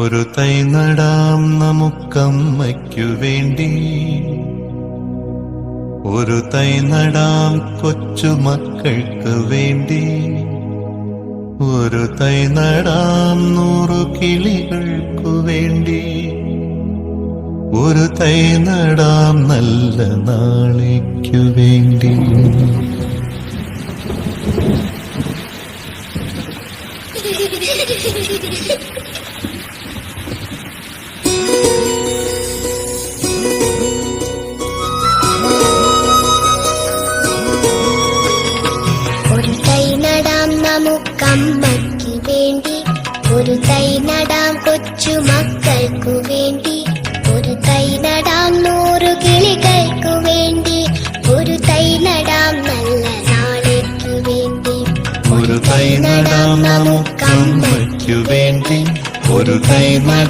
ഒരു തൈ നടാം നമുക്കമ്മയ്ക്കു വേണ്ടി, ഒരു തൈ നടാം കൊച്ചുമക്കൾക്ക് വേണ്ടി, ഒരു തൈ നടാം 100 കിളികൾക്കു വേണ്ടി, ഒരു തൈ നടാം നല്ല നാളേക്കു വേണ്ടി. ഒരു തൈ നടാം നമുക്കമ്മയ്ക്ക് വേണ്ടി, ഒരു തൈ നടാം കൊച്ചുമക്കൾക്കു വേണ്ടി, ഒരു തൈ നടാം 100 കിളികൾക്കു വേണ്ടി, ഒരു തൈ നടാം നല്ല നാളേക്കു വേണ്ടി. ഒരു തൈ നടാം നമുക്കമ്മയ്ക്കു വേണ്ടി, ഒരു തൈ നടാം